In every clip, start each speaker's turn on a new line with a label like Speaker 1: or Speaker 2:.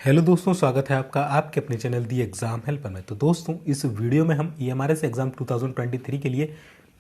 Speaker 1: Hello दोस्तों, स्वागत है आपका आपके अपने चैनल दी एग्ज़ाम हेल्पर में। तो दोस्तों, इस वीडियो में हम ईएमआरएस एग्ज़ाम 2023 के लिए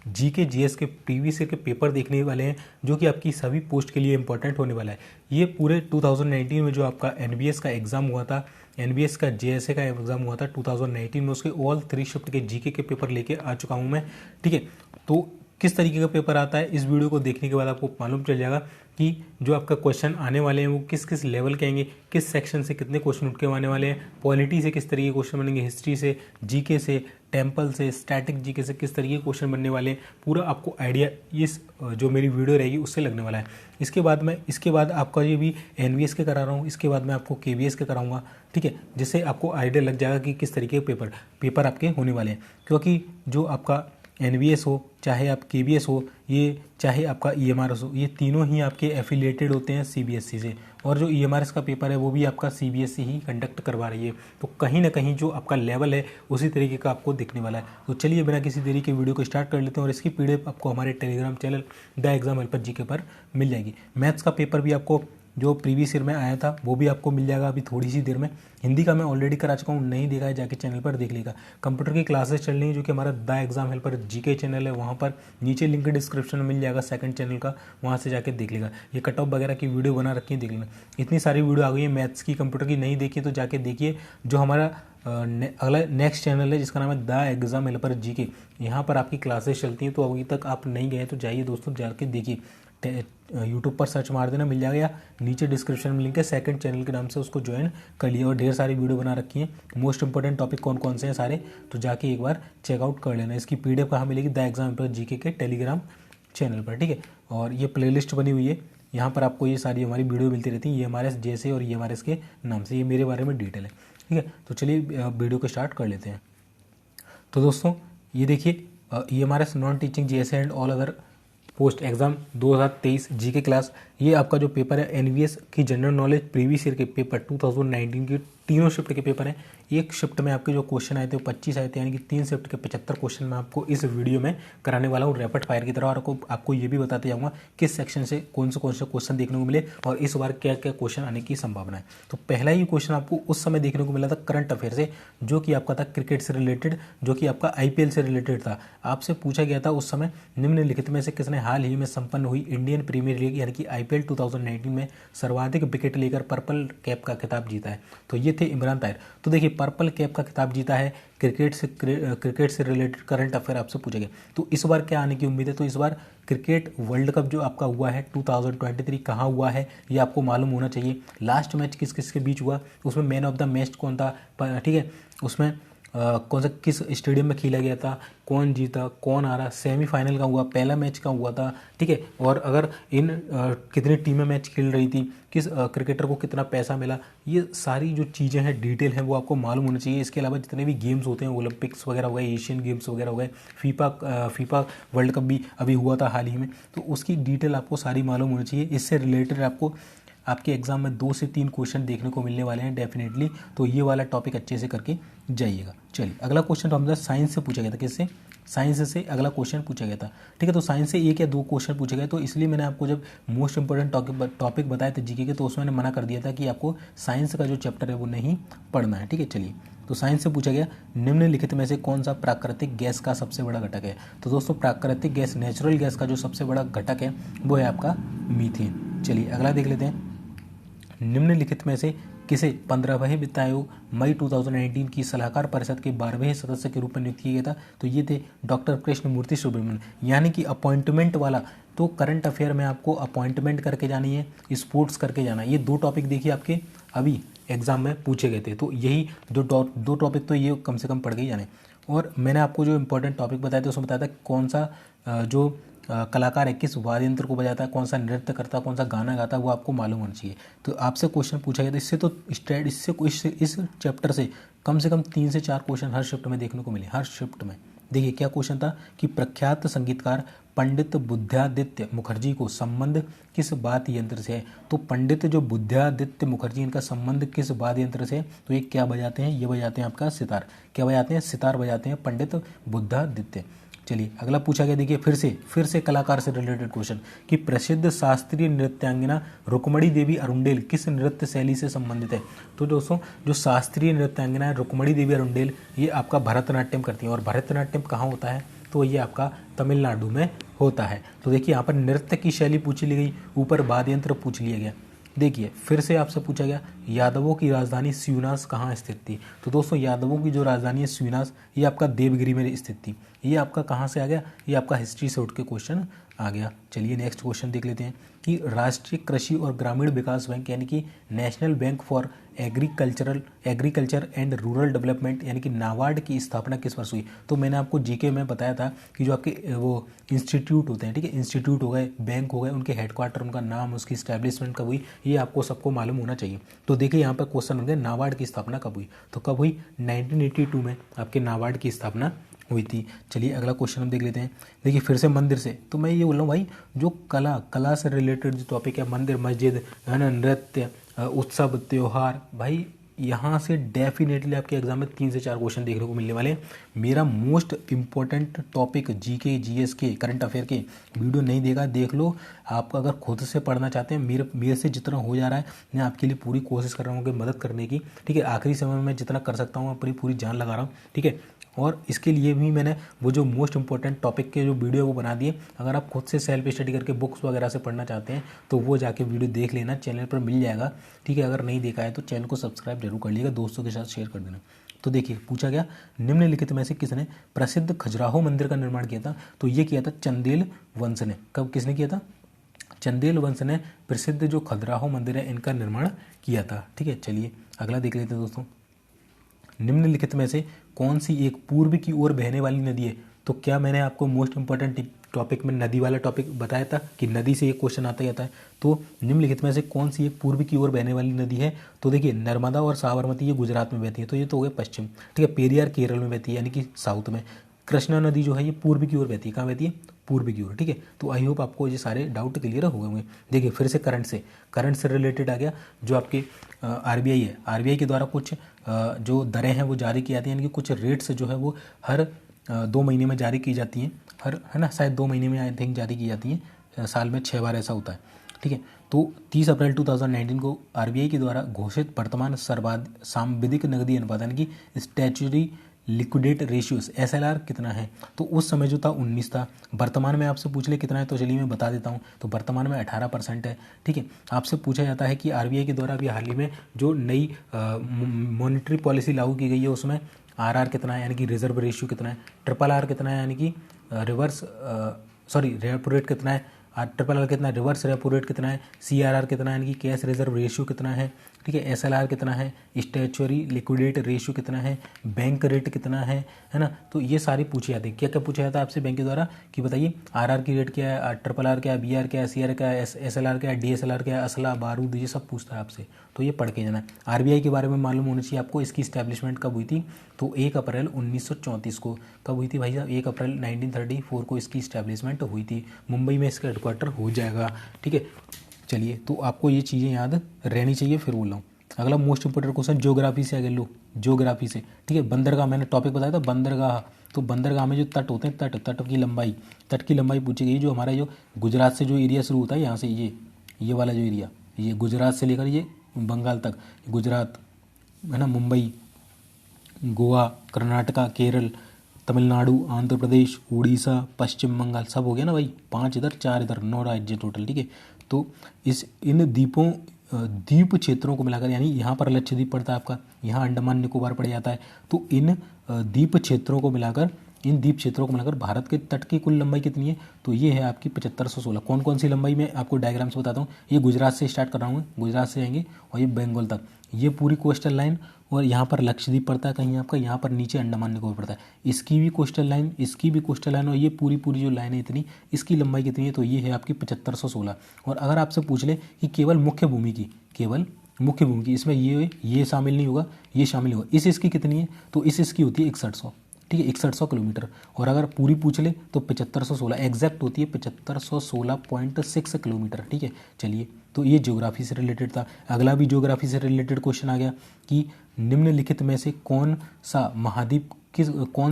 Speaker 1: जीके जीएस के प्रीवियस ईयर के पेपर देखने वाले हैं, जो कि आपकी सभी पोस्ट के लिए इंपॉर्टेंट होने वाला है। ये पूरे 2019 में जो आपका एनबीएस का एग्ज़ाम हुआ था, एनबीएस का जेएसए का एग्ज़ाम हुआ था 2019 में, उसके ऑल 3 शिफ्ट के जीके के पेपर लेके आ चुका हूँ मैं। ठीक है, तो किस तरीके का पेपर आता है, इस वीडियो को देखने के बाद आपको मालूम चल जाएगा कि जो आपका क्वेश्चन आने वाले हैं वो किस किस लेवल के आएंगे, किस सेक्शन से कितने क्वेश्चन उठ के आने वाले हैं, पॉलिटी से किस तरीके के क्वेश्चन बनेंगे, हिस्ट्री से, जीके से, टेम्पल से, स्टैटिक जीके से किस तरीके के क्वेश्चन बनने वाले हैं, पूरा आपको आइडिया इस जो मेरी वीडियो रहेगी उससे लगने वाला है। इसके बाद आपका ये भी एनवीएस के करा रहा हूँ, इसके बाद मैं आपको केवीएस के कराऊंगा। ठीक है, जिससे आपको आइडिया लग जाएगा कि किस तरीके के पेपर आपके होने वाले हैं। क्योंकि जो आपका एनवीएस हो, चाहे आप केवीएस हो, ये चाहे आपका ईएमआरएस हो, ये तीनों ही आपके एफिलिएटेड होते हैं सीबीएसई से। और जो ईएमआरएस का पेपर है वो भी आपका सीबीएसई ही कंडक्ट करवा रही है। तो कहीं ना कहीं जो आपका लेवल है उसी तरीके का आपको दिखने वाला है। तो चलिए बिना किसी देरी के वीडियो को स्टार्ट कर लेते हैं। और इसकी पीडीएफ आपको हमारे Telegram channel the exam helper GK पर मिल जाएगी। मैथ्स का पेपर भी आपको जो प्रीवियस ईयर में आया था वो भी आपको मिल जाएगा अभी थोड़ी सी देर में। हिंदी का मैं ऑलरेडी करा चुका हूँ, नहीं देखा है जाके चैनल पर देख लेगा। कंप्यूटर की क्लासेस चल रही हैं जो कि हमारा the exam helper GK channel है, वहाँ पर नीचे लिंक डिस्क्रिप्शन में मिल जाएगा सेकंड चैनल का, वहाँ से जाके देख लेगा। ये कट ऑफ वगैरह की वीडियो बना रखी है, देख लेना। इतनी सारी वीडियो आ गई है मैथ्स की, कंप्यूटर की नहीं देखी तो जाके देखिए। जो हमारा अगला नेक्स्ट चैनल है जिसका नाम है द एग्जाम हेल्पर जीके, यहाँ पर आपकी क्लासेस चलती हैं। तो अभी तक आप नहीं गए तो जाइए दोस्तों, जाके देखिए। यूट्यूब पर सर्च मार देना, मिल जाएगा, या नीचे डिस्क्रिप्शन में लिंक है सेकंड चैनल के नाम से, उसको ज्वाइन कर लिया। और ढेर सारी वीडियो बना रखी है, मोस्ट इंपॉर्टेंट टॉपिक कौन कौन से हैं सारे, तो जाके एक बार चेकआउट कर लेना। इसकी पीडीएफ कहाँ मिलेगी? द एग्जाम पर जीके के टेलीग्राम चैनल पर। ठीक है, और ये प्लेलिस्ट बनी हुई है, यहाँ पर आपको ये सारी हमारी वीडियो मिलती रहती है, ईएमआरएस जैसे और ईएमआरएस के नाम से। ये मेरे बारे में डिटेल है। ठीक है, तो चलिए वीडियो को स्टार्ट कर लेते हैं। तो दोस्तों ये देखिए, EMRS non teaching GSA and all other post exam 2023 GK class, ये आपका जो पेपर है एनवीएस की जनरल नॉलेज प्रीवियस ईयर के पेपर 2019 के तीनों शिफ्ट के पेपर हैं। एक शिफ्ट में आपके जो क्वेश्चन आए थे वो 25 आए थे, यानी कि 3 शिफ्ट के 75 क्वेश्चन मैं आपको इस वीडियो में कराने वाला हूँ रैपिड फायर की तरह। और आपको ये भी बताते जाऊँगा किस सेक्शन से कौन से क्वेश्चन देखने को मिले और इस बार क्या क्या क्वेश्चन आने की संभावना है। तो पहला ही क्वेश्चन आपको उस समय देखने को मिला था करंट अफेयर से, जो कि आपका था क्रिकेट से रिलेटेड, जो कि आपका आईपीएल से रिलेटेड था। आपसे पूछा गया था उस समय, निम्नलिखित में से किसने हाल ही में संपन्न हुई इंडियन प्रीमियर लीग यानी कि आईपीएल 2019 में सर्वाधिक विकेट लेकर पर्पल कैप का खिताब जीता है? तो ये थे इमरान ताहिर। तो देखिए, पर्पल कैप का खिताब जीता है, क्रिकेट से रिलेटेड करंट अफेयर आपसे पूछा गया। तो इस बार क्या आने की उम्मीद है? तो इस बार क्रिकेट वर्ल्ड कप जो आपका हुआ है 2023 कहाँ हुआ है ये आपको मालूम होना चाहिए। लास्ट मैच किस किस के बीच हुआ, उसमें मैन ऑफ द मैच कौन था, ठीक है, उसमें कौन सा किस स्टेडियम में खेला गया था, कौन जीता, कौन हारा, सेमीफाइनल का हुआ, पहला मैच का हुआ था। ठीक है, और अगर इन कितनी टीमें मैच खेल रही थी, किस क्रिकेटर को कितना पैसा मिला, ये सारी जो चीज़ें हैं डिटेल हैं वो आपको मालूम होना चाहिए। इसके अलावा जितने भी गेम्स होते हैं, ओलंपिक्स वगैरह हो गए, एशियन गेम्स वगैरह हो गए, फीफा वर्ल्ड कप भी अभी हुआ था हाल ही में, तो उसकी डिटेल आपको सारी मालूम होनी चाहिए। इससे रिलेटेड आपको आपके एग्जाम में 2 से 3 क्वेश्चन देखने को मिलने वाले हैं डेफिनेटली। तो ये वाला टॉपिक अच्छे से करके जाइएगा। चलिए अगला क्वेश्चन तो हमसे साइंस से पूछा गया था। किससे? साइंस से अगला क्वेश्चन पूछा गया था। ठीक है, तो साइंस से 1 या 2 क्वेश्चन पूछे गए, तो इसलिए मैंने आपको जब मोस्ट इंपॉर्टेंट टॉपिक बताए थे जीके के, तो उसमें मैंने मना कर दिया था कि आपको साइंस का जो चैप्टर है वो नहीं पढ़ना है। ठीक है, चलिए, तो साइंस से पूछा गया, निम्नलिखित में से कौन सा प्राकृतिक गैस का सबसे बड़ा घटक है? तो दोस्तों, प्राकृतिक गैस, नेचुरल गैस का जो सबसे बड़ा घटक है वो है आपका मीथेन। चलिए अगला देख लेते हैं। निम्नलिखित में से किसे 15वें वित्त आयोग मई 2019 की सलाहकार परिषद के 12वें सदस्य के रूप में नियुक्त किया गया था? तो ये थे डॉक्टर कृष्णमूर्ति सुब्रमण्यन, यानी कि अपॉइंटमेंट वाला। तो करंट अफेयर में आपको अपॉइंटमेंट करके जानी है, स्पोर्ट्स करके जाना है। ये 2 टॉपिक देखिए आपके अभी एग्जाम में पूछे गए थे। तो यही दो टॉपिक तो ये कम से कम पढ़ के ही जाने। और मैंने आपको जो इंपॉर्टेंट टॉपिक बताया था उसमें बताया था कौन सा जो कलाकार है किस वाद्य यंत्र को बजाता है, कौन सा नृत्य करता है, कौन सा गाना गाता है, वो आपको मालूम होना चाहिए। तो आपसे क्वेश्चन पूछा गया था इससे, तो इस चैप्टर से कम 3 से 4 क्वेश्चन हर शिफ्ट में देखने को मिले। हर शिफ्ट में देखिए क्या क्वेश्चन था कि प्रख्यात संगीतकार पंडित बुद्धादित्य मुखर्जी को संबंध किस वाद्य यंत्र से है? तो पंडित जो बुद्धादित्य मुखर्जी, इनका संबंध किस वाद्य यंत्र से है? तो ये क्या बजाते हैं? ये बजाते हैं आपका सितार। क्या बजाते हैं? सितार बजाते हैं पंडित बुद्धादित्य। चलिए अगला पूछा गया, देखिए फिर से कलाकार से रिलेटेड क्वेश्चन कि प्रसिद्ध शास्त्रीय नृत्यांगना रुक्मणी देवी अरुंडेल किस नृत्य शैली से संबंधित है। तो दोस्तों जो शास्त्रीय नृत्यांगना है रुक्मणी देवी अरुंडेल ये आपका भरतनाट्यम करती है, और भरतनाट्यम कहाँ होता है, तो ये आपका तमिलनाडु में होता है। तो देखिए यहाँ पर नृत्य की शैली पूछ ली गई, ऊपर वाद्य यंत्र पूछ लिया गया। देखिए फिर से आपसे पूछा गया यादवों की राजधानी स्यूनास कहाँ स्थित थी। तो दोस्तों यादवों की जो राजधानी है स्यूनास ये आपका देवगिरी में स्थित थी। ये आपका कहाँ से आ गया, ये आपका हिस्ट्री से उठ के क्वेश्चन आ गया। चलिए नेक्स्ट क्वेश्चन देख लेते हैं कि राष्ट्रीय कृषि और ग्रामीण विकास बैंक यानी कि national bank for agriculture and rural development यानी कि नाबार्ड की स्थापना किस वर्ष हुई। तो मैंने आपको जीके में बताया था कि जो आपके वो इंस्टीट्यूट होते हैं, ठीक है, इंस्टीट्यूट हो गए, बैंक हो गए, उनके हेडक्वार्टर, उनका नाम, उसकी स्टैब्लिशमेंट कब हुई, ये आपको सबको मालूम होना चाहिए। तो देखिए यहाँ पर क्वेश्चन होंगे नाबार्ड की स्थापना कब हुई। तो कब हुई, 1982 में आपके नाबार्ड की स्थापना हुई थी। चलिए अगला क्वेश्चन हम देख लेते हैं। देखिए फिर से मंदिर से, तो मैं ये बोल रहा हूँ भाई जो कला से रिलेटेड जो टॉपिक है, मंदिर, मस्जिद, है ना, नृत्य, उत्सव, त्योहार, भाई यहाँ से डेफिनेटली आपके एग्जाम में 3 से 4 क्वेश्चन देखने को मिलने वाले हैं। मेरा most important topic GK GS के करंट अफेयर के वीडियो नहीं देगा, देख लो। आप अगर खुद से पढ़ना चाहते हैं, मेरे से जितना हो जा रहा है मैं आपके लिए पूरी कोशिश कर रहा हूँ कि मदद करने की, ठीक है। आखिरी समय में मैं जितना कर सकता हूँ अपनी पूरी जान लगा रहा हूँ, ठीक है। और इसके लिए भी मैंने वो जो मोस्ट इंपॉर्टेंट टॉपिक के जो वीडियो है वो बना दिए। अगर आप खुद से सेल्फ स्टडी करके बुक्स वगैरह से पढ़ना चाहते हैं तो वो जाके वीडियो देख लेना, चैनल पर मिल जाएगा, ठीक है। अगर नहीं देखा है तो चैनल को सब्सक्राइब जरूर कर लीजिएगा, दोस्तों के साथ शेयर कर देना। तो देखिए पूछा गया निम्नलिखित में से किसने प्रसिद्ध खजुराहो मंदिर का निर्माण किया था। तो ये किया था चंदेल वंश ने। कब, किसने किया था, चंदेल वंश ने प्रसिद्ध जो खजुराहो मंदिर है इनका निर्माण किया था, ठीक है। चलिए अगला देख लेते हैं दोस्तों, निम्नलिखित में से कौन सी एक पूर्व की ओर बहने वाली नदी है। तो क्या मैंने आपको मोस्ट इंपॉर्टेंट टॉपिक में नदी वाला टॉपिक बताया था कि नदी से एक क्वेश्चन आता ही आता है। तो निम्नलिखित में से कौन सी एक पूर्व की ओर बहने वाली नदी है। तो देखिए नर्मदा और साबरमती ये गुजरात में बहती है, तो ये तो हो गया पश्चिम, ठीक है। पेरियार केरल में बहती है यानी कि साउथ में। कृष्णा नदी जो है ये पूर्व की ओर बहती है, कहाँ बहती है, पूर्व की ओर, ठीक है। तो आई होप आपको ये सारे डाउट क्लियर हो गए होंगे। देखिए फिर से करंट से रिलेटेड आ गया, जो आपके आरबीआई है, आरबीआई के द्वारा कुछ जो दरें हैं वो जारी की जाती हैं, यानी कि कुछ रेट्स जो है वो हर 2 महीने में जारी की जाती हैं, हर, है ना, शायद 2 महीने में आई थिंक जारी की जाती हैं, साल में 6 बार ऐसा होता है, ठीक है। तो 30 अप्रैल 2019 को आरबीआई के द्वारा घोषित वर्तमान सांविधिक नकदी अनुपात यानी कि स्टैच्यूटरी लिक्विडेट रेशियोस एसएलआर कितना है। तो उस समय जो था 19 था, वर्तमान में आपसे पूछ ले कितना है, तो चलिए मैं बता देता हूँ। तो वर्तमान में 18% है, ठीक है। आपसे पूछा जाता है कि आरबीआई के द्वारा अभी हाल ही में जो नई मॉनेटरी पॉलिसी लागू की गई है उसमें आरआर कितना है यानी कि रिजर्व रेशियो कितना है, ट्रिपल आर कितना है यानी कि रेपो रेट कितना है, ट्रिपल आर कितना है, रिवर्स रेपो रेट कितना है, सीआरआर कितना है यानी कि कैश रिजर्व रेशियो कितना है, ठीक है, एसएलआर कितना है, स्टैच्यूटरी लिक्विडेट रेशियो कितना है, बैंक रेट कितना है ना। तो ये सारी पूछी जाती है। क्या क्या पूछा जाता है आपसे बैंक के द्वारा कि बताइए आरआर की रेट क्या है, ट्रिपल आर क्या है, बीआर क्या है, सीआर क्या है, एसएलआर क्या है, डीएसएलआर क्या है, असला बारूद, ये सब पूछता है आपसे, तो ये पढ़ के जाना है। आरबीआई के बारे में मालूम होना चाहिए आपको। इसकी स्टैब्लिशमेंट कब हुई थी, तो 1 अप्रैल 1934 को। कब हुई थी भाई साहब, 1 अप्रैल 1934 को इसकी स्टैब्लिशमेंट हुई थी। मुंबई में इसका हेडक्वार्टर हो जाएगा, ठीक है। चलिए तो आपको ये चीज़ें याद रहनी चाहिए। फिर बोल रहा हूँ अगला मोस्ट इंपोर्टेंट क्वेश्चन ज्योग्राफी से आगे लो, ज्योग्राफी से, ठीक है। बंदरगाह मैंने टॉपिक बताया था, बंदरगाह। तो बंदरगाह में जो तट होते हैं, तट की लंबाई पूछी गई। जो हमारा जो गुजरात से जो एरिया शुरू होता है यहाँ से, ये वाला जो एरिया, ये गुजरात से लेकर ये बंगाल तक, गुजरात, है ना, मुंबई, गोवा, कर्नाटका, केरल, तमिलनाडु, आंध्र प्रदेश, उड़ीसा, पश्चिम बंगाल, सब हो गया ना भाई। 5 इधर 4 इधर, 9 राज्य टोटल, ठीक है। तो इन द्वीप क्षेत्रों को मिलाकर, यानी यहाँ पर लक्षद्वीप पड़ता है आपका, यहाँ अंडमान निकोबार पड़ जाता है। तो इन द्वीप क्षेत्रों को मिलाकर भारत के तट की कुल लंबाई कितनी है, तो ये है आपकी 7516। कौन कौन सी लंबाई मैं आपको डायग्राम से बताता हूँ। ये गुजरात से स्टार्ट कर रहा हूँ, गुजरात से आएंगे और ये बंगाल तक, ये पूरी कोस्टल लाइन, और यहाँ पर लक्षद्वीप पड़ता है कहीं आपका, यहाँ पर नीचे अंडमान निकोबार पड़ता है, इसकी भी कोस्टल लाइन, और ये पूरी जो लाइन है इतनी, इसकी लंबाई कितनी है, तो ये है आपकी 7516। और अगर आपसे पूछ ले कि केवल मुख्य भूमि की, इसमें ये शामिल नहीं होगा, ये शामिल होगा, इसकी कितनी है, तो इसकी होती है 6100, ठीक है, 6100 किलोमीटर। और अगर पूरी पूछ ले तो 7516 एग्जैक्ट होती है 7516.6 किलोमीटर, ठीक है। चलिए तो ये ज्योग्राफी से रिलेटेड था। अगला भी ज्योग्राफी से रिलेटेड क्वेश्चन आ गया कि निम्नलिखित में से कौन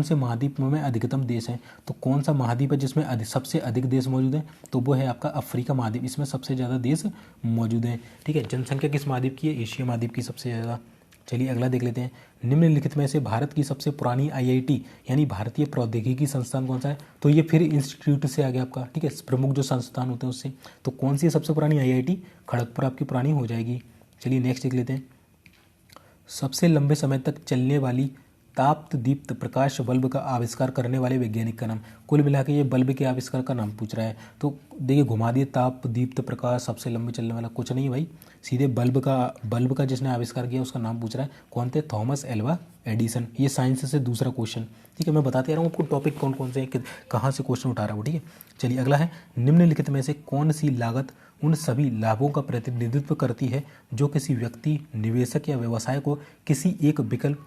Speaker 1: से महाद्वीप में अधिकतम देश हैं। तो कौन सा महाद्वीप है जिसमें सबसे अधिक देश मौजूद हैं, तो वो है आपका अफ्रीका महाद्वीप, इसमें सबसे ज़्यादा देश मौजूद हैं। ठीक है, जनसंख्या किस महाद्वीप की है, एशिया महाद्वीप की सबसे ज़्यादा। चलिए अगला देख लेते हैं, निम्नलिखित में से भारत की सबसे पुरानी आईआईटी यानी भारतीय प्रौद्योगिकी संस्थान कौन सा है। तो ये फिर इंस्टीट्यूट से आ गया आपका, ठीक है, प्रमुख जो संस्थान होते हैं उससे। तो कौन सी सबसे पुरानी आईआईटी, खड़गपुर आपकी पुरानी हो जाएगी। चलिए नेक्स्ट देख लेते हैं, सबसे लंबे समय तक चलने वाली ताप दीप्त प्रकाश बल्ब का आविष्कार करने वाले वैज्ञानिक का नाम। कुल मिला के ये बल्ब के आविष्कार का नाम पूछ रहा है। तो देखिए घुमा दिए, ताप दीप्त प्रकाश सबसे लंबे चलने वाला, कुछ नहीं भाई, सीधे बल्ब का जिसने आविष्कार किया उसका नाम पूछ रहा है। कौन थे, थॉमस एल्वा एडिसन। ये साइंस से दूसरा क्वेश्चन, ठीक है, मैं बताते रहा हूँ आपको टॉपिक कौन कौन से हैं, कहाँ से क्वेश्चन उठा रहा हूँ। ठीक है, चलिए अगला है, निम्नलिखित में से कौन सी लागत उन सभी लाभों का प्रतिनिधित्व करती है जो किसी व्यक्ति, निवेशक या व्यवसाय को किसी एक विकल्प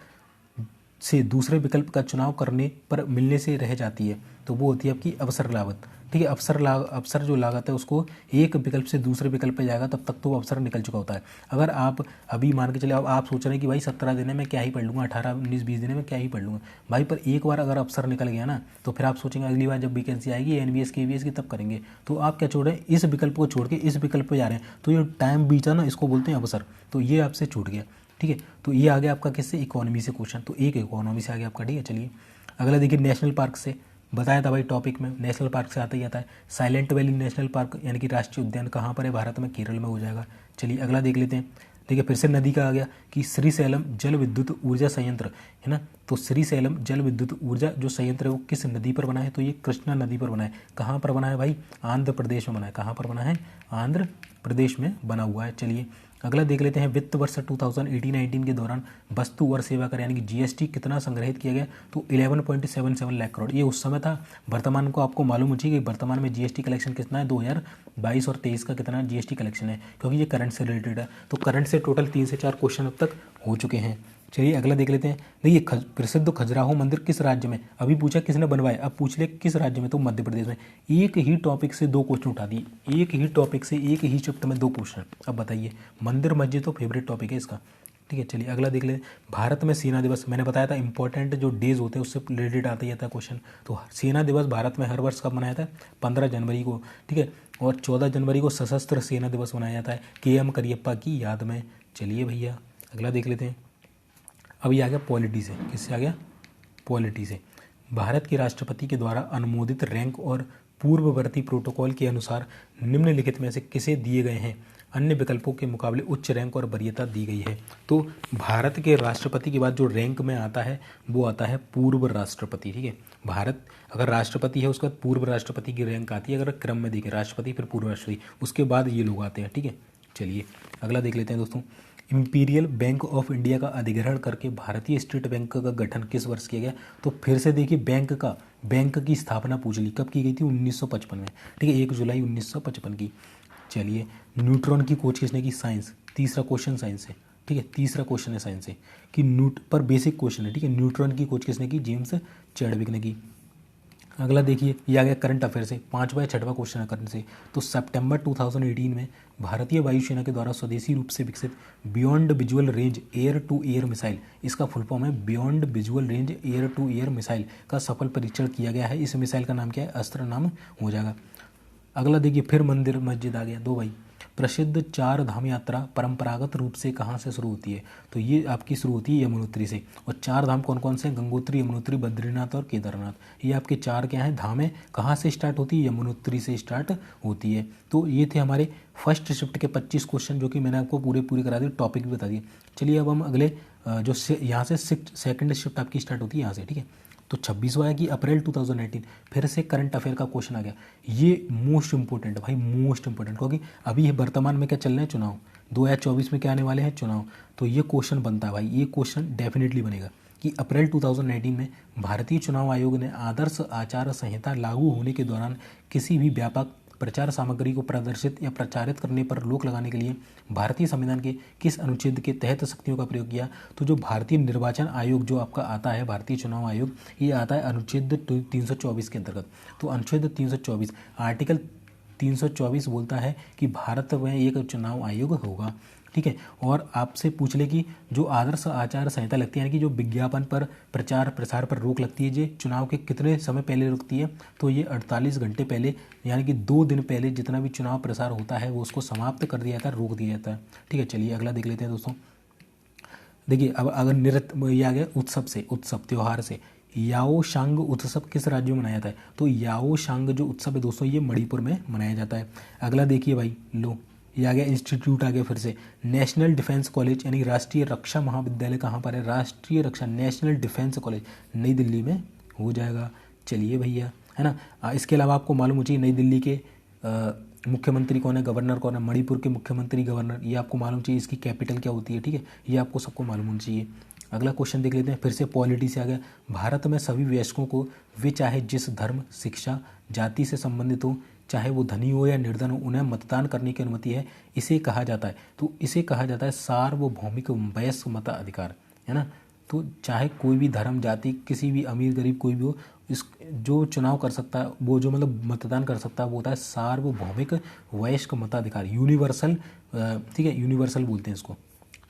Speaker 1: से दूसरे विकल्प का चुनाव करने पर मिलने से रह जाती है। तो वो होती है आपकी अवसर लागत। ठीक है, अवसर जो लागत है उसको एक विकल्प से दूसरे विकल्प पे जाएगा तब तक तो वो अवसर निकल चुका होता है। अगर आप अभी मान के चले, अब आप सोच रहे हैं कि भाई 17 दिन में क्या ही पढ़ लूँगा, 18 19 20 दिन में क्या ही पढ़ लूँगा भाई, पर एक बार अगर अवसर निकल गया ना तो फिर आप सोचेंगे अगली बार जब वैकेंसी आएगी एनवीएस केवीएस की तब करेंगे। तो आप क्या छोड़ रहे हैं, इस विकल्प को छोड़ के इस विकल्प पर जा रहे हैं, तो ये टाइम बीता ना, इसको बोलते हैं अवसर। तो ये आपसे छूट गया। ठीक है, तो ये आ गया आपका किससे, इकोनॉमी से क्वेश्चन, तो एक इकोनॉमी से आ गया आपका। ठीक है, चलिए अगला देखिए, नेशनल पार्क से बताया था भाई टॉपिक में, नेशनल पार्क से आता ही आता है। साइलेंट वैली नेशनल पार्क यानी कि राष्ट्रीय उद्यान कहाँ पर है, भारत में, केरल में हो जाएगा। चलिए अगला देख लेते हैं, देखिए फिर से नदी का आ गया कि श्रीशैलम जल विद्युत ऊर्जा संयंत्र है ना। तो श्रीशैलम जल विद्युत ऊर्जा जो संयंत्र है वो किस नदी पर बना है, तो ये कृष्णा नदी पर बना है। कहाँ पर बना है भाई, आंध्र प्रदेश में बना है। कहाँ पर बना है, आंध्र प्रदेश में बना हुआ है। चलिए अगला देख लेते हैं, वित्त वर्ष 2018-19 के दौरान वस्तु और सेवा कर यानी कि जीएसटी कितना संग्रहित किया गया, तो 11.77 लाख करोड़। ये उस समय था, वर्तमान को आपको मालूम हो चाहिए कि वर्तमान में जीएसटी कलेक्शन कितना है, 2022 और 23 का कितना जीएसटी कलेक्शन है, क्योंकि ये करंट से रिलेटेड है। तो करंट से टोटल 3 से 4 क्वेश्चन अब तक हो चुके हैं। चलिए अगला देख लेते हैं, देखिए प्रसिद्ध खजुराहो मंदिर किस राज्य में, अभी पूछा किसने बनवाया, अब पूछ ले किस राज्य में, तो मध्य प्रदेश में। एक ही टॉपिक से 2 क्वेश्चन उठा दिए, एक ही टॉपिक से एक ही चैप्टर में 2 क्वेश्चन। अब बताइए, मंदिर मस्जिद तो फेवरेट टॉपिक है इसका। ठीक है, चलिए अगला देख लेते, भारत में सेना दिवस, मैंने बताया था इंपॉर्टेंट जो डेज होते हैं उससे रिलेटेड आता ही आता है क्वेश्चन। तो सेना दिवस भारत में हर वर्ष कब मनाया जाता है, 15 जनवरी को। ठीक है, और 14 जनवरी को सशस्त्र सेना दिवस मनाया जाता है KM करियप्पा की याद में। चलिए भैया अगला देख लेते हैं, अभी आ गया पॉलिटी से, किससे आ गया, पॉलिटी से। भारत के राष्ट्रपति के द्वारा अनुमोदित रैंक और पूर्ववर्ती प्रोटोकॉल के अनुसार निम्नलिखित में से किसे दिए गए हैं, अन्य विकल्पों के मुकाबले उच्च रैंक और वरीयता दी गई है। तो भारत के राष्ट्रपति के बाद जो रैंक में आता है वो आता है पूर्व राष्ट्रपति। ठीक है, भारत अगर राष्ट्रपति है उसके बाद पूर्व राष्ट्रपति की रैंक आती है, अगर क्रम में देखें राष्ट्रपति फिर पूर्व राष्ट्रपति, उसके बाद ये लोग आते हैं। ठीक है, चलिए अगला देख लेते हैं दोस्तों, इंपीरियल बैंक ऑफ इंडिया का अधिग्रहण करके भारतीय स्टेट बैंक का गठन किस वर्ष किया गया। तो फिर से देखिए बैंक की स्थापना पूछ ली, कब की गई थी, 1955 में। ठीक है, 1 जुलाई 1955 की। चलिए न्यूट्रॉन की खोज किसने की, साइंस, तीसरा क्वेश्चन साइंस है। ठीक है, तीसरा क्वेश्चन है साइंस से कि पर बेसिक क्वेश्चन है। ठीक है, न्यूट्रॉन की खोज किसने की, जेम्स चैडविक ने की। अगला देखिए, ये आ गया करंट अफेयर से, 5वां या 6वां क्वेश्चन है करंट से। तो सितंबर 2018 में भारतीय वायुसेना के द्वारा स्वदेशी रूप से विकसित beyond visual range air to air missile, इसका फुल फॉर्म है beyond visual range air to air missile का सफल परीक्षण किया गया है। इस मिसाइल का नाम क्या है, अस्त्र नाम हो जाएगा। अगला देखिए, फिर मंदिर मस्जिद आ गया, 2 भाई। प्रसिद्ध 4 धाम यात्रा परंपरागत रूप से कहाँ से शुरू होती है, तो ये आपकी शुरू होती है यमुनोत्री से। और 4 धाम कौन कौन से हैं, गंगोत्री, यमुनोत्री, बद्रीनाथ और केदारनाथ। ये आपके 4 क्या हैं, धाम है। कहाँ से स्टार्ट होती है, यमुनोत्री से स्टार्ट होती है। तो ये थे हमारे फर्स्ट शिफ्ट के 25 क्वेश्चन जो कि मैंने आपको पूरे करा दिए, टॉपिक भी बता दिए। चलिए अब हम अगले जो यहाँ से सेकंड शिफ्ट आपकी स्टार्ट होती है यहाँ से। ठीक है, तो 26वां है कि अप्रैल 2019 फिर से करंट अफेयर का क्वेश्चन आ गया। ये मोस्ट इंपॉर्टेंट है भाई, मोस्ट इंपॉर्टेंट, क्योंकि अभी वर्तमान में क्या चल रहे हैं, चुनाव 2024 में क्या आने वाले हैं, चुनाव। तो ये क्वेश्चन बनता है भाई, ये क्वेश्चन डेफिनेटली बनेगा कि अप्रैल 2019 में भारतीय चुनाव आयोग ने आदर्श आचार संहिता लागू होने के दौरान किसी भी व्यापक प्रचार सामग्री को प्रदर्शित या प्रचारित करने पर रोक लगाने के लिए भारतीय संविधान के किस अनुच्छेद के तहत शक्तियों का प्रयोग किया। तो जो भारतीय निर्वाचन आयोग जो आपका आता है, भारतीय चुनाव आयोग, ये आता है अनुच्छेद 324 के अंतर्गत। तो अनुच्छेद 324 आर्टिकल 324 बोलता है कि भारत में एक चुनाव आयोग होगा, ठीक है। और आपसे पूछ ले कि जो आदर्श आचार संहिता लगती है, यानी कि जो विज्ञापन पर प्रचार प्रसार पर रोक लगती है, ये चुनाव के कितने समय पहले रुकती है, तो ये 48 घंटे पहले, यानी कि 2 दिन पहले जितना भी चुनाव प्रसार होता है वो उसको समाप्त कर दिया जाता है, रोक दिया जाता है, ठीक है। चलिए अगला देख लेते हैं दोस्तों। देखिए अब अगर नृत्य ये आ गया उत्सव से, उत्सव त्यौहार से, याओ शांग उत्सव किस राज्य में मनाया जाता है, तो याओ शांग जो उत्सव है दोस्तों ये मणिपुर में मनाया जाता है। अगला देखिए भाई, लो ये आ गया इंस्टीट्यूट, आ गया फिर से नेशनल डिफेंस कॉलेज, यानी राष्ट्रीय रक्षा महाविद्यालय कहाँ पर है, राष्ट्रीय रक्षा नेशनल डिफेंस कॉलेज नई दिल्ली में हो जाएगा। चलिए भैया, है ना। इसके अलावा आपको मालूम हो चाहिए नई दिल्ली के मुख्यमंत्री कौन है, गवर्नर कौन है, मणिपुर के मुख्यमंत्री गवर्नर, ये आपको मालूम चाहिए, इसकी कैपिटल क्या होती है, ठीक है, ये आपको सबको मालूम होना चाहिए। अगला क्वेश्चन देख लेते हैं, फिर से पॉलिटी से आ गया। भारत में सभी वयस्कों को वे चाहे जिस धर्म, शिक्षा, जाति से संबंधित हो, चाहे वो धनी हो या निर्धन हो, उन्हें मतदान करने की अनुमति है। इसे कहा जाता है, तो इसे कहा जाता है सार्वभौमिक वयस्क मताधिकार, है ना। तो चाहे कोई भी धर्म, जाति, किसी भी अमीर गरीब कोई भी हो, इस जो चुनाव कर सकता है, वो जो मतलब मतदान कर सकता है, वो होता है सार्वभौमिक वयस्क मताधिकार, यूनिवर्सल, ठीक है, यूनिवर्सल बोलते हैं इसको।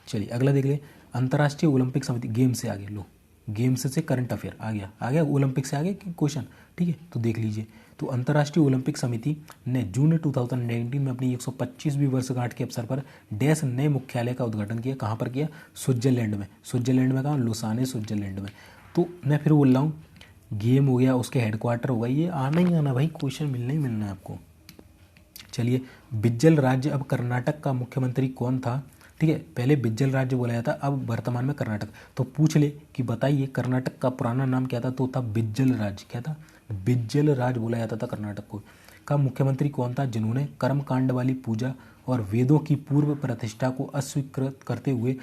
Speaker 1: चलिए अगला देख ले, अंतर्राष्ट्रीय ओलंपिक समिति, गेम से आगे, लो गेम्स से करंट अफेयर आ गया ओलंपिक से आगे क्वेश्चन, ठीक है, तो देख लीजिए। तो अंतर्राष्ट्रीय ओलंपिक समिति ने जून 2019 में अपनी 125वीं वर्षगांठ के अवसर पर डैश नए मुख्यालय का उद्घाटन किया। कहाँ पर किया, स्विट्जरलैंड में, स्विट्जरलैंड में कहाँ, लुसाने स्विट्जरलैंड में। तो मैं फिर बोल रहा हूँ, गेम हो गया, उसके हेडक्वार्टर होगा, ये आना ही आना भाई, क्वेश्चन मिलना ही मिलना है आपको। चलिए, बिज्जल राज्य अब कर्नाटक का मुख्यमंत्री कौन था, ठीक है, पहले बिज्जल राज्य बोला जाता, अब वर्तमान में कर्नाटक। तो पूछ ले कि बताइए कर्नाटक का पुराना नाम क्या था, तो था बिज्जल राज्य, क्या था, बिज्जल राज्य बोला जाता था कर्नाटक को। का मुख्यमंत्री कौन था जिन्होंने कर्मकांड वाली पूजा और वेदों की पूर्व प्रतिष्ठा को अस्वीकृत करते हुए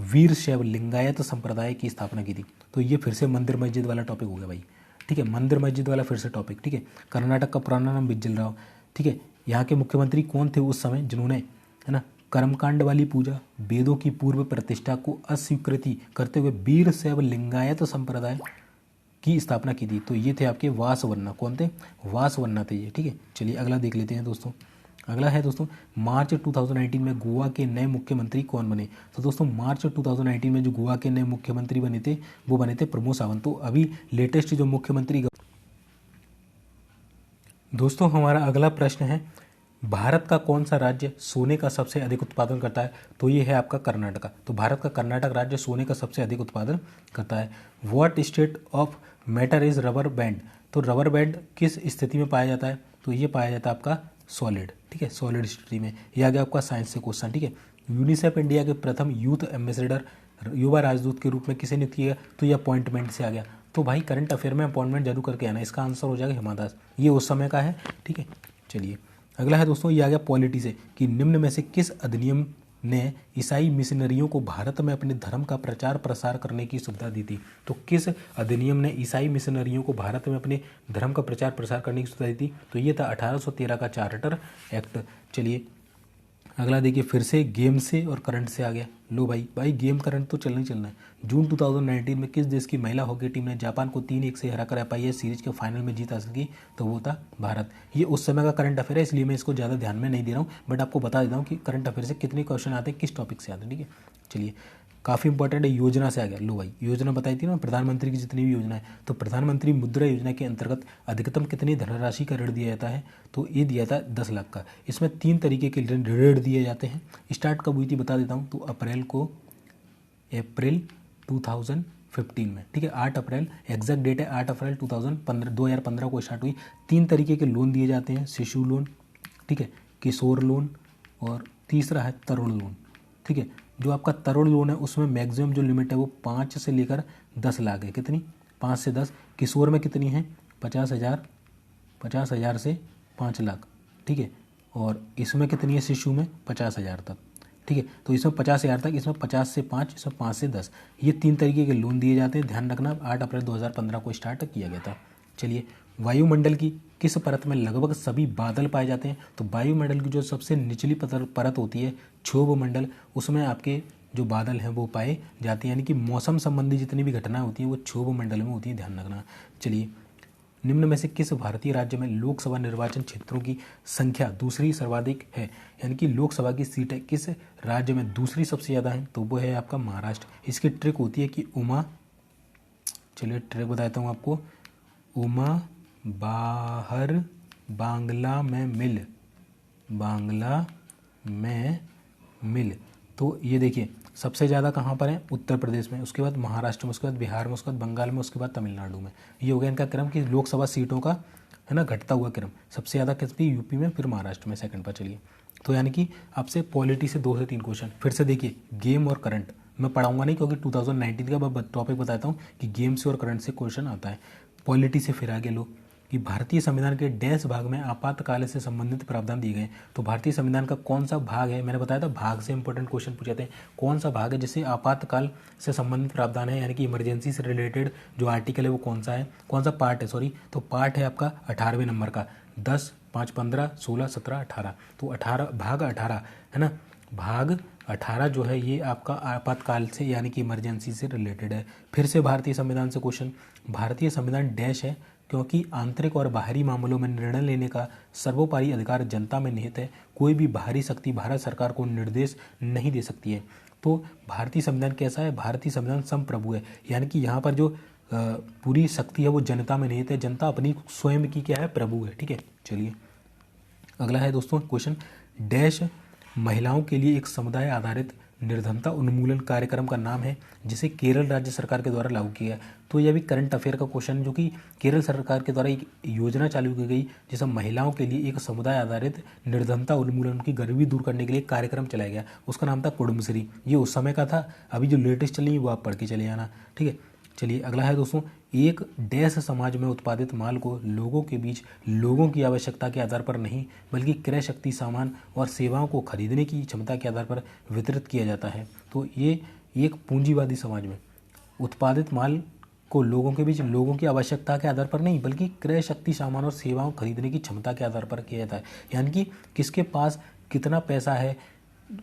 Speaker 1: वीर शैव लिंगायत संप्रदाय की स्थापना की थी। तो ये फिर से मंदिर मस्जिद वाला टॉपिक हो गया भाई, ठीक है, मंदिर मस्जिद वाला फिर से टॉपिक, ठीक है। कर्नाटक का पुराना नाम बिज्जल राव, ठीक है। यहाँ के मुख्यमंत्री कौन थे उस समय जिन्होंने, है ना, कर्मकांड वाली पूजा, वेदों की पूर्व प्रतिष्ठा को अस्वीकृति करते हुए वीर शैव लिंगायत संप्रदाय की स्थापना की थी। तो ये थे आपके वासवन्ना, कौन थे, वासवन्ना थे ये, ठीक है। चलिए अगला देख लेते हैं दोस्तों। अगला है दोस्तों, मार्च 2019 में गोवा के नए मुख्यमंत्री कौन बने। तो दोस्तों मार्च 2019 में जो गोवा के नए मुख्यमंत्री बने थे वो बने थे प्रमोद सावंत। तो अभी लेटेस्ट जो मुख्यमंत्री, दोस्तों हमारा अगला प्रश्न है, भारत का कौन सा राज्य सोने का सबसे अधिक उत्पादन करता है, तो ये है आपका कर्नाटक। तो भारत का कर्नाटक राज्य सोने का सबसे अधिक उत्पादन करता है। What state of matter is rubber band, तो रबर बैंड किस स्थिति में पाया जाता है, तो ये पाया जाता है आपका सॉलिड, ठीक है, सॉलिड स्थिति में। यह आ गया आपका साइंस से क्वेश्चन, ठीक है। यूनिसेफ इंडिया के प्रथम यूथ एम्बेसडर, युवा राजदूत के रूप में किसे नियुक्त किया, तो ये अपॉइंटमेंट से आ गया। तो भाई करंट अफेयर में अपॉइंटमेंट जरूर करके आना, इसका आंसर हो जाएगा हिमा दास, ये उस समय का है, ठीक है। चलिए अगला है दोस्तों, ये आ गया पॉलिटी से, कि निम्न में से किस अधिनियम ने ईसाई मिशनरियों को भारत में अपने धर्म का प्रचार प्रसार करने की सुविधा दी थी। तो किस अधिनियम ने ईसाई मिशनरियों को भारत में अपने धर्म का प्रचार प्रसार करने की सुविधा दी थी, तो ये था 1813 का चार्टर एक्ट। चलिए अगला देखिए, फिर से गेम से और करंट से आ गया। लो भाई गेम करंट तो चलना ही चलना है। जून 2019 में किस देश की महिला हॉकी टीम ने जापान को 3-1 से हराकर FIS सीरीज के फाइनल में जीत हासिल की, तो वो था भारत। ये उस समय का करंट अफेयर है, इसलिए मैं इसको ज़्यादा ध्यान में नहीं दे रहा हूँ, बट आपको बता देता हूँ कि करंट अफेयर से कितने क्वेश्चन आते हैं, किस टॉपिक से आते हैं, ठीक है। चलिए काफ़ी इंपॉर्टेंट है, योजना से आ गया। लो भाई योजना बताई थी ना, प्रधानमंत्री की जितनी भी योजना है, तो प्रधानमंत्री मुद्रा योजना के अंतर्गत अधिकतम कितनी धनराशि का ऋण दिया जाता है, तो ये दिया था 10 लाख का। इसमें 3 तरीके के ऋण दिए जाते हैं। स्टार्ट कब हुई थी बता देता हूँ, तो अप्रैल 2015 में, ठीक है, 8 अप्रैल, एग्जैक्ट डेट है 8 अप्रैल 2015 को स्टार्ट हुई। 3 तरीके के लोन दिए जाते हैं, शिशु लोन, ठीक है, किशोर लोन, और तीसरा है तरुण लोन, ठीक है। जो आपका तरुण लोन है उसमें मैक्सिमम जो लिमिट है वो 5 से लेकर 10 लाख है, कितनी, 5 से 10। किशोर में कितनी है, 50,000 से 5 लाख, ठीक है। और इसमें कितनी है, शिशु में 50,000 तक, ठीक है। तो इसमें 50,000 तक, इसमें 50 से 5, इसमें 5 से 10, ये 3 तरीके के लोन दिए जाते हैं। ध्यान रखना 8 अप्रैल 2015 को स्टार्ट किया गया था। चलिए वायुमंडल की किस परत में लगभग सभी बादल पाए जाते हैं, तो वायुमंडल की जो सबसे निचली परत होती है क्षोभ मंडल, उसमें आपके जो बादल हैं वो पाए जाते हैं, यानी कि मौसम संबंधी जितनी भी घटनाएं होती हैं वो क्षोभ मंडल में होती हैं, ध्यान रखना। चलिए निम्न में से किस भारतीय राज्य में लोकसभा निर्वाचन क्षेत्रों की संख्या दूसरी सर्वाधिक है, यानी कि लोकसभा की सीटें किस राज्य में दूसरी सबसे ज़्यादा हैं, तो वो है आपका महाराष्ट्र। इसकी ट्रिक होती है कि चलिए ट्रिक बताता हूँ आपको। उमा बाहर बांग्ला में मिल। तो ये देखिए सबसे ज़्यादा कहाँ पर है, उत्तर प्रदेश में, उसके बाद महाराष्ट्र में, उसके बाद बिहार में, उसके बाद बंगाल में, उसके बाद तमिलनाडु में। ये हो गया इनका क्रम कि लोकसभा सीटों का है ना घटता हुआ क्रम। सबसे ज़्यादा किसकी, यूपी में, फिर महाराष्ट्र में सेकंड पर। चलिए तो यानी कि आपसे पॉलिटी से 2 से 3 क्वेश्चन। फिर से देखिए गेम और करंट मैं पढ़ाऊंगा नहीं, क्योंकि 2019 का टॉपिक बताता हूँ कि गेम से और करंट से क्वेश्चन आता है। पॉलिटी से फिर आगे लो कि भारतीय संविधान के डैश भाग में आपातकाल से संबंधित प्रावधान दिए गए। तो भारतीय संविधान का कौन सा भाग है, मैंने बताया था भाग से इंपॉर्टेंट क्वेश्चन पूछे थे। कौन सा भाग है जिससे आपातकाल से संबंधित प्रावधान है, यानी कि इमरजेंसी से रिलेटेड जो आर्टिकल है वो कौन सा है, कौन सा पार्ट है, सॉरी। तो पार्ट है आपका 18वें नंबर का, 10, 5, 15, 16, 17, 18। तो 18 भाग 18 है ना, भाग 18 जो है ये आपका आपातकाल से यानी कि इमरजेंसी से रिलेटेड है। फिर से भारतीय संविधान से क्वेश्चन, भारतीय संविधान डैश है क्योंकि आंतरिक और बाहरी मामलों में निर्णय लेने का सर्वोपरि अधिकार जनता में निहित है। कोई भी बाहरी शक्ति भारत सरकार को निर्देश नहीं दे सकती है। तो भारतीय संविधान कैसा है, भारतीय संविधान संप्रभु है, यानी कि यहाँ पर जो पूरी शक्ति है वो जनता में निहित है। जनता अपनी स्वयं की क्या है, प्रभु है। ठीक है, चलिए अगला है दोस्तों क्वेश्चन, डैश महिलाओं के लिए एक समुदाय आधारित निर्धनता उन्मूलन कार्यक्रम का नाम है जिसे केरल राज्य सरकार के द्वारा लागू किया गया। तो यह भी करंट अफेयर का क्वेश्चन, जो कि केरल सरकार के द्वारा एक योजना चालू की गई जिसमें महिलाओं के लिए एक समुदाय आधारित निर्धनता उन्मूलन, उनकी गरीबी दूर करने के लिए कार्यक्रम चलाया गया। उसका नाम था कुडुम्बश्री। ये उस समय का था, अभी जो लेटेस्ट चल रही है वो आप पढ़ के चले आना। ठीक है, चलिए अगला है दोस्तों, एक डैश समाज में उत्पादित माल को लोगों के बीच लोगों की आवश्यकता के आधार पर नहीं बल्कि क्रय शक्ति, सामान और सेवाओं को खरीदने की क्षमता के आधार पर वितरित किया जाता है। तो ये एक पूंजीवादी समाज में उत्पादित माल को लोगों के बीच लोगों की आवश्यकता के आधार पर नहीं बल्कि क्रय शक्ति, सामान और सेवाओं खरीदने की क्षमता के आधार पर किया जाता है। यानी कि किसके पास कितना पैसा है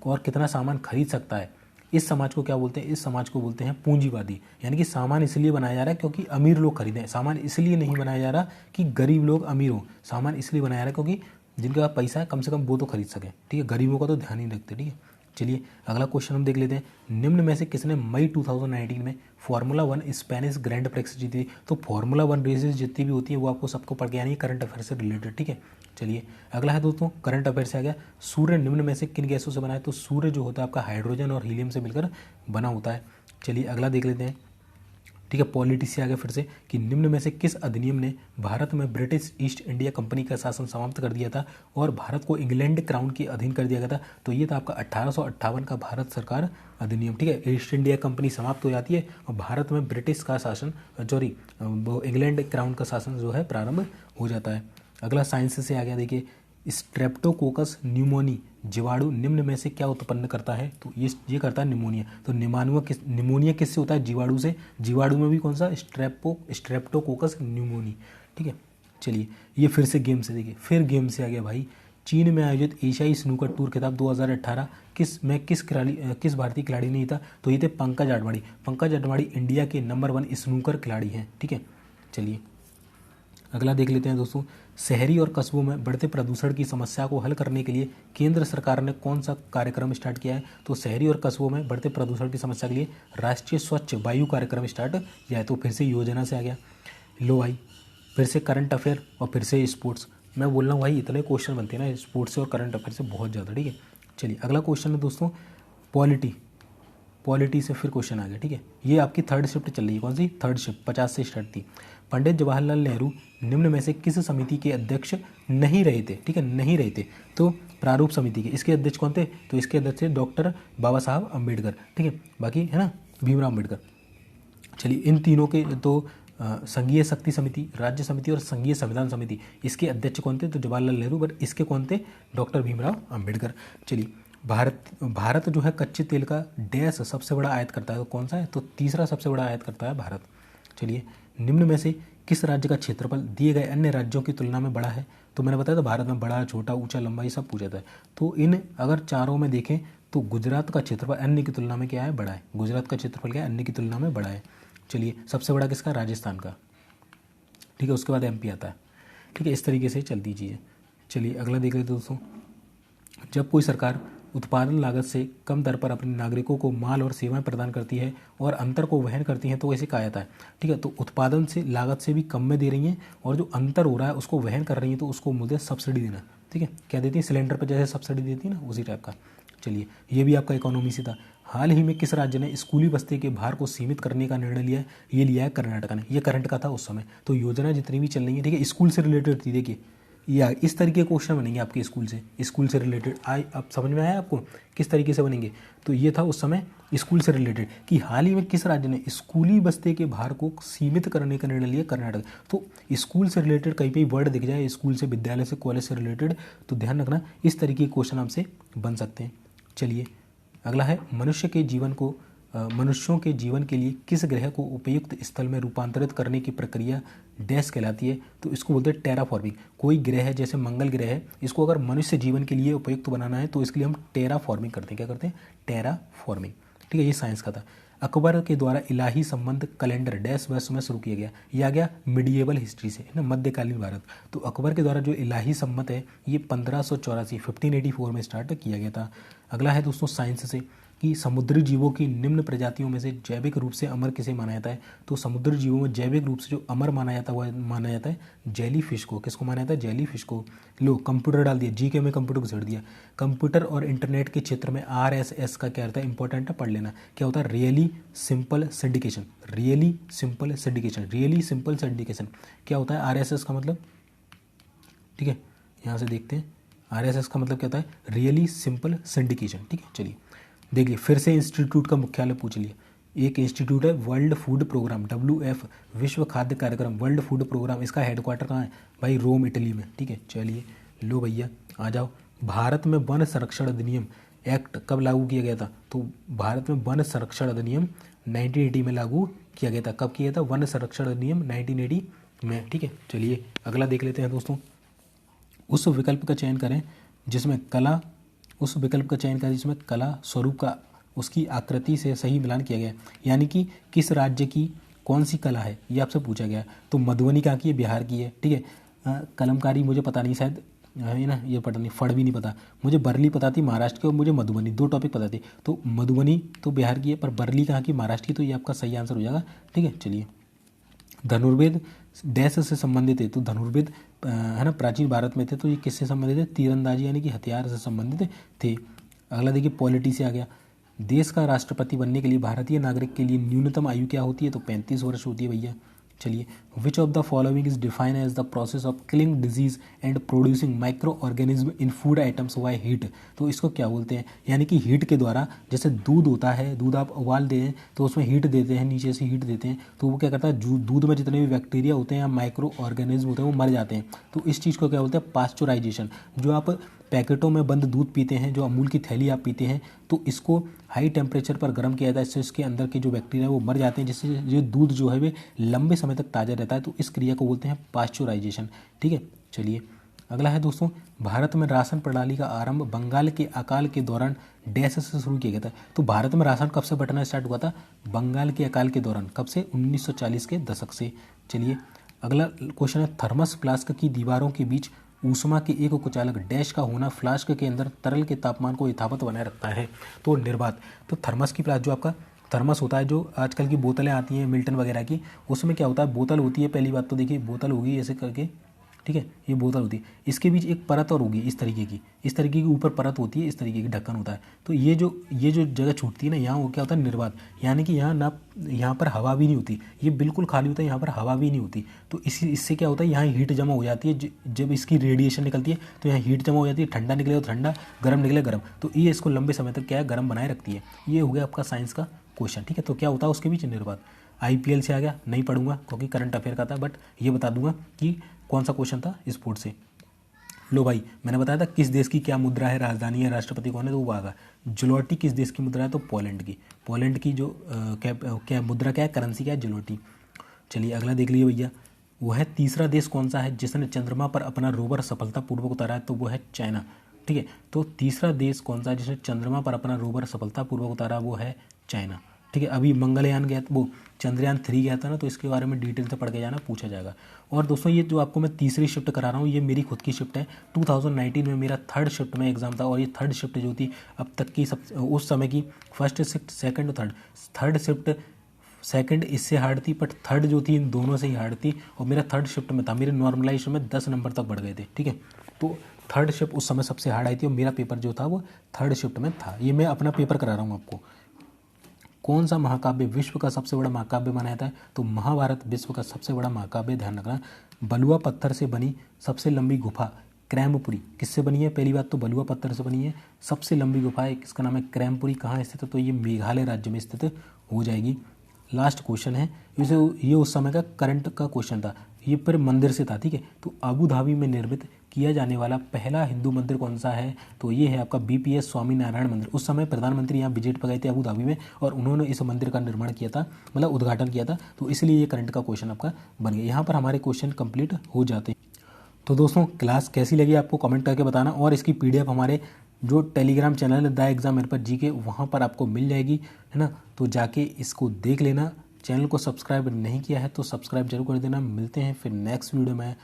Speaker 1: और कितना सामान खरीद सकता है, इस समाज को क्या बोलते हैं, इस समाज को बोलते हैं पूंजीवादी। यानी कि सामान इसलिए बनाया जा रहा है क्योंकि अमीर लोग खरीदें, सामान इसलिए नहीं बनाया जा रहा कि गरीब लोग अमीर हों, सामान इसलिए बनाया जा रहा है क्योंकि जिनके पास पैसा है कम से कम वो तो खरीद सकें। ठीक है, गरीबों का तो ध्यान नहीं रखते। ठीक है, चलिए अगला क्वेश्चन हम देख लेते हैं, निम्न में से किसने मई 2019 में फार्मूला 1 स्पेनिश ग्रैंड प्रिक्स जीती। तो फार्मूला 1 रेसेस जितनी भी होती है वो आपको सबको पढ़ के यानी करंट अफेयर से रिलेटेड। ठीक है, चलिए अगला है दोस्तों, करंट अफेयर से आ गया, सूर्य निम्न में से किन गैसों से बना है। तो सूर्य जो होता है आपका हाइड्रोजन और हीलियम से मिलकर बना होता है। चलिए अगला देख लेते हैं। ठीक है, पॉलिटी से आ गया फिर से कि निम्न में से किस अधिनियम ने भारत में ब्रिटिश ईस्ट इंडिया कंपनी का शासन समाप्त कर दिया था और भारत को इंग्लैंड क्राउन के अधीन कर दिया गया था। तो ये था आपका 1858 का भारत सरकार अधिनियम। ठीक है, ईस्ट इंडिया कंपनी समाप्त हो जाती है और भारत में ब्रिटिश का शासन, सॉरी वो इंग्लैंड क्राउन का शासन जो है प्रारंभ हो जाता है। अगला साइंस से आ गया, देखिए स्ट्रेप्टोकोकस न्यूमोनी जीवाणु निम्न में से क्या उत्पन्न करता है। तो ये करता है निमोनिया। तो निमोनिया किससे होता है, जीवाणु से। जीवाणु में भी कौन सा, स्ट्रेप्टोकोकस न्यूमोनी। ठीक है, चलिए ये फिर से गेम से देखिए, फिर गेम से आ गया भाई, चीन में आयोजित एशियाई स्नूकर टूर खिताब 2018 किस भारतीय खिलाड़ी ने जीता। तो ये थे पंकज आडवाणी। पंकज आडवाणी इंडिया के नंबर 1 स्नूकर खिलाड़ी हैं। ठीक है, चलिए अगला देख लेते हैं दोस्तों, शहरी और कस्बों में बढ़ते प्रदूषण की समस्या को हल करने के लिए केंद्र सरकार ने कौन सा कार्यक्रम स्टार्ट किया है। तो शहरी और कस्बों में बढ़ते प्रदूषण की समस्या के लिए राष्ट्रीय स्वच्छ वायु कार्यक्रम स्टार्ट किया है। तो फिर से योजना से आ गया। लो भाई, फिर से करंट अफेयर और फिर से स्पोर्ट्स। मैं बोल रहा हूँ भाई इतने क्वेश्चन बनते हैं ना स्पोर्ट्स से और करंट अफेयर से बहुत ज़्यादा। ठीक है, चलिए अगला क्वेश्चन है दोस्तों, पॉलिटी से फिर क्वेश्चन आ गया। ठीक है, ये आपकी थर्ड शिफ्ट चल रही है, कौन सी थर्ड शिफ्ट, 50 से स्टार्ट थी। पंडित जवाहरलाल नेहरू निम्न में से किस समिति के अध्यक्ष नहीं रहे थे। ठीक है, नहीं रहे थे। तो प्रारूप समिति के, इसके अध्यक्ष कौन थे। तो इसके अध्यक्ष थे डॉक्टर बाबा साहब अम्बेडकर। ठीक है, बाकी है ना भीमराव अम्बेडकर। चलिए इन तीनों के तो संघीय शक्ति समिति, राज्य समिति और संघीय संविधान समिति, इसके अध्यक्ष कौन थे। तो जवाहरलाल नेहरू, बट इसके कौन थे, डॉक्टर भीमराव अम्बेडकर। चलिए भारत जो है कच्चे तेल का डैश सबसे बड़ा आयात करता है। तो कौन सा है, तो तीसरा सबसे बड़ा आयात करता है भारत। चलिए निम्न में से किस राज्य का क्षेत्रफल दिए गए अन्य राज्यों की तुलना में बड़ा है। तो मैंने बताया था भारत में बड़ा, छोटा, ऊंचा, लंबा ये सब पूछा था। तो इन अगर चारों में देखें तो गुजरात का क्षेत्रफल अन्य की तुलना में क्या है, बड़ा है। गुजरात का क्षेत्रफल क्या है, अन्य की तुलना में बड़ा है। चलिए सबसे बड़ा किसका, राजस्थान का। ठीक है, उसके बाद एमपी आता है। ठीक है, इस तरीके से चलती चीज़ें। चलिए अगला देख लेते दोस्तों। जब कोई सरकार उत्पादन लागत से कम दर पर अपने नागरिकों को माल और सेवाएं प्रदान करती है और अंतर को वहन करती है तो इसे कहा जाता है। ठीक है, तो उत्पादन से लागत से भी कम में दे रही हैं और जो अंतर हो रहा है उसको वहन कर रही हैं तो उसको बोलते हैं सब्सिडी देना। ठीक है, क्या देती है, सिलेंडर पर जैसे सब्सिडी देती है ना, उसी टाइप का। चलिए, ये भी आपका इकोनॉमी से था। हाल ही में किस राज्य ने स्कूली बस्ते के भार को सीमित करने का निर्णय लिया है? ये लिया है कर्नाटक ने। ये करंट का था उस समय। तो योजना जितनी भी चल रही है, ठीक है, स्कूल से रिलेटेड थी। देखिए, या इस तरीके के क्वेश्चन बनेंगे आपके स्कूल से रिलेटेड। अब समझ में आया आपको किस तरीके से बनेंगे? तो ये था उस समय स्कूल से रिलेटेड कि हाल ही में किस राज्य ने स्कूली बस्ते के भार को सीमित करने का निर्णय लिया? कर्नाटक। तो स्कूल से रिलेटेड कहीं पे वर्ड दिख जाए, स्कूल से, विद्यालय से, कॉलेज से रिलेटेड, तो ध्यान रखना इस तरीके के क्वेश्चन आपसे बन सकते हैं। चलिए अगला है, मनुष्यों के जीवन के लिए किस ग्रह को उपयुक्त स्थल में रूपांतरित करने की प्रक्रिया डैश कहलाती है? तो इसको बोलते हैं टेराफॉर्मिंग। कोई ग्रह है, जैसे मंगल ग्रह है, इसको अगर मनुष्य जीवन के लिए उपयुक्त बनाना है तो इसके लिए हम टेराफॉर्मिंग करते हैं। क्या करते हैं? टेराफॉर्मिंग। ठीक है, ये साइंस का था। अकबर के द्वारा इलाही संबंध कैलेंडर डैश वर्ष में शुरू किया गया? यह आ गया मिडिएवल हिस्ट्री से, है ना, मध्यकालीन भारत। तो अकबर के द्वारा जो इलाही संबंध है ये 1584 में स्टार्ट किया गया था। अगला है दोस्तों साइंस से कि समुद्री जीवों की निम्न प्रजातियों में से जैविक रूप से अमर किसे माना जाता है? तो समुद्री जीवों में जैविक रूप से जो अमर माना जाता है वह माना जाता है जेली फिश को। किसको माना जाता है? जेली फिश को। लो, कंप्यूटर डाल दिया, जीके में कंप्यूटर घुसेड़ दिया। कंप्यूटर और इंटरनेट के क्षेत्र में RSS का क्या रहता है? इंपॉर्टेंट है, पढ़ लेना। क्या होता है? Really simple syndication. Really simple syndication. Really simple syndication क्या होता है? RSS का मतलब, ठीक है, यहाँ से देखते हैं। RSS का मतलब क्या होता है? Really simple syndication. ठीक है, चलिए देखिए, फिर से इंस्टीट्यूट का मुख्यालय पूछ लिया। एक इंस्टीट्यूट है वर्ल्ड फूड प्रोग्राम, WF, विश्व खाद्य कार्यक्रम, वर्ल्ड फूड प्रोग्राम। इसका हेडक्वार्टर कहाँ है भाई? रोम, इटली में। ठीक है, चलिए लो भैया आ जाओ। भारत में वन संरक्षण अधिनियम एक्ट कब लागू किया गया था? तो भारत में वन संरक्षण अधिनियम 1980 में लागू किया गया था। कब किया था? वन संरक्षण अधिनियम 1980 में। ठीक है, चलिए अगला देख लेते हैं दोस्तों। उस विकल्प का चयन करें जिसमें कला स्वरूप का उसकी आकृति से सही मिलान किया गया। यानी कि किस राज्य की कौन सी कला है, ये आपसे पूछा गया। तो मधुबनी कहाँ की है? बिहार की है। ठीक है, कलमकारी मुझे पता नहीं, शायद है ना, ये पता नहीं, फड़ भी नहीं पता मुझे। बरली पता थी महाराष्ट्र की, और मुझे मधुबनी, दो टॉपिक पता थे। तो मधुबनी तो बिहार की है, पर बरली कहाँ की? महाराष्ट्र की। तो ये आपका सही आंसर हो जाएगा। ठीक है, चलिए धनुर्वेद डैश से संबंधित है? तो धनुर्वेद है ना, प्राचीन भारत में थे। तो ये किससे संबंधित है? तीरंदाजी यानी कि हथियार से संबंधित थे। अगला देखिए, पॉलिटी से आ गया। देश का राष्ट्रपति बनने के लिए भारतीय नागरिक के लिए न्यूनतम आयु क्या होती है? तो 35 वर्ष होती है भैया। चलिए, which of the following is defined as the process of killing disease and producing micro organism in food items by heat? तो इसको क्या बोलते हैं? यानी कि हीट के द्वारा, जैसे दूध होता है, दूध आप उबाल दें तो उसमें हीट देते हैं, नीचे से हीट देते हैं, तो वो क्या करता है, दूध में जितने भी बैक्टीरिया होते हैं या माइक्रो ऑर्गेनिज्म होते हैं वो मर जाते हैं। तो इस चीज़ को क्या बोलते हैं? पास्चुराइजेशन। जो आप पैकेटों में बंद दूध पीते हैं, जो अमूल की थैली आप पीते हैं, तो इसको हाई टेम्परेचर पर गर्म किया जाता है, इससे इसके अंदर के जो बैक्टीरिया वो मर जाते हैं, जिससे ये दूध जो है वे लंबे समय तक ताज़ा रहता है। तो इस क्रिया को बोलते हैं पास्चुराइजेशन। ठीक है, चलिए अगला है दोस्तों, भारत में राशन प्रणाली का आरंभ बंगाल के अकाल के दौरान डैश से शुरू किया गया था? तो भारत में राशन कब से बंटना स्टार्ट हुआ था? बंगाल के अकाल के दौरान। कब से? 1940 के दशक से। चलिए अगला क्वेश्चन है, थर्मस फ्लास्क की दीवारों के बीच ऊष्मा के एक कुचालक डैश का होना फ्लास्क के अंदर तरल के तापमान को यथावत बनाए रखता है? तो निर्वात। तो थर्मस की फ्लास्क, जो आपका थर्मस होता है, जो आजकल की बोतलें आती हैं मिल्टन वगैरह की, उसमें क्या होता है, बोतल होती है। पहली बात तो देखिए, बोतल होगी ऐसे करके, ठीक है, ये बोतल होती है, इसके बीच एक परत और होगी इस तरीके की ऊपर परत होती है, इस तरीके की ढक्कन होता है। तो ये जो जगह छूटती है ना, यहाँ वो क्या होता है? निर्वात। यानी कि यहाँ पर हवा भी नहीं होती, ये बिल्कुल खाली होता है, यहाँ पर हवा भी नहीं होती। तो इससे क्या होता है, यहाँ हीट जमा हो जाती है। जब इसकी रेडिएशन निकलती है तो यहाँ हीट जमा हो जाती है, ठंडा निकलेगा तो ठंडा, गर्म निकले गर्म। तो ये इसको लंबे समय तक क्या है, गर्म बनाए रखती है। ये हो गया आपका साइंस का क्वेश्चन। ठीक है, तो क्या होता है उसके बीच? निर्वात। IPL से आ गया, नहीं पढ़ूंगा क्योंकि करंट अफेयर का था, बट ये बता दूंगा कि कौन सा क्वेश्चन था स्पोर्ट से। लो भाई, मैंने बताया था किस देश की क्या मुद्रा है, राजधानी है, राष्ट्रपति कौन है, तो वो आगा। जलोटी किस देश की मुद्रा है? तो पोलैंड की। पोलैंड की जो क्या मुद्रा क्या है, करेंसी क्या है? जलोटी। चलिए अगला देख लीजिए भैया, वो है तीसरा देश कौन सा है जिसने चंद्रमा पर अपना रोवर सफलतापूर्वक उतारा है? तो वो है चाइना। ठीक है, तो तीसरा देश कौन सा है जिसने चंद्रमा पर अपना रोवर सफलतापूर्वक उतारा? वो है चाइना। ठीक है। अभी मंगलयान गया, वो चंद्रयान 3 गया था ना, तो इसके बारे में डिटेल से पढ़ के जाना, पूछा जाएगा। और दोस्तों ये जो आपको मैं तीसरी शिफ्ट करा रहा हूँ, ये मेरी खुद की शिफ्ट है। 2019 में मेरा थर्ड शिफ्ट में एग्ज़ाम था, और ये थर्ड शिफ्ट जो थी अब तक की सब उस समय की first shift, second, third shift second इससे हार्ड थी, बट थर्ड जो थी इन दोनों से ही हार्ड थी। और मेरा थर्ड शिफ्ट में था, मेरे नॉर्मलाइजेशन में 10 नंबर तक बढ़ गए थे। ठीक है, तो थर्ड शिफ्ट उस समय सबसे हार्ड आई थी, और मेरा पेपर जो था वो थर्ड शिफ्ट में था। ये मैं अपना पेपर करा रहा हूँ आपको। कौन सा महाकाव्य विश्व का सबसे बड़ा महाकाव्य माना जाता है? तो महाभारत विश्व का सबसे बड़ा महाकाव्य, ध्यान रखना। बलुआ पत्थर से बनी सबसे लंबी गुफा क्रैमपुरी किससे बनी है? पहली बात तो बलुआ पत्थर से बनी है। सबसे लंबी गुफा है, किसका नाम है? क्रैमपुरी। कहाँ स्थित है? तो ये मेघालय राज्य में स्थित हो जाएगी। लास्ट क्वेश्चन है, ये उस समय का करंट का क्वेश्चन था, ये पर मंदिर से था। ठीक है, तो अबू धाबी में निर्मित किया जाने वाला पहला हिंदू मंदिर कौन सा है? तो ये है आपका बीपीएस स्वामीनारायण मंदिर। उस समय प्रधानमंत्री यहाँ विजिट पर गए थे अबू धाबी में, और उन्होंने इस मंदिर का निर्माण किया था, मतलब उद्घाटन किया था, तो इसलिए ये करंट का क्वेश्चन आपका बन गया। यहाँ पर हमारे क्वेश्चन कंप्लीट हो जाते हैं। तो दोस्तों क्लास कैसी लगी आपको कमेंट करके बताना, और इसकी पीडीएफ हमारे जो टेलीग्राम चैनल है द एग्जाम हेल्पर जीके, वहाँ पर आपको मिल जाएगी, है ना। तो जाके इसको देख लेना। चैनल को सब्सक्राइब नहीं किया है तो सब्सक्राइब जरूर कर देना। मिलते हैं फिर नेक्स्ट वीडियो में।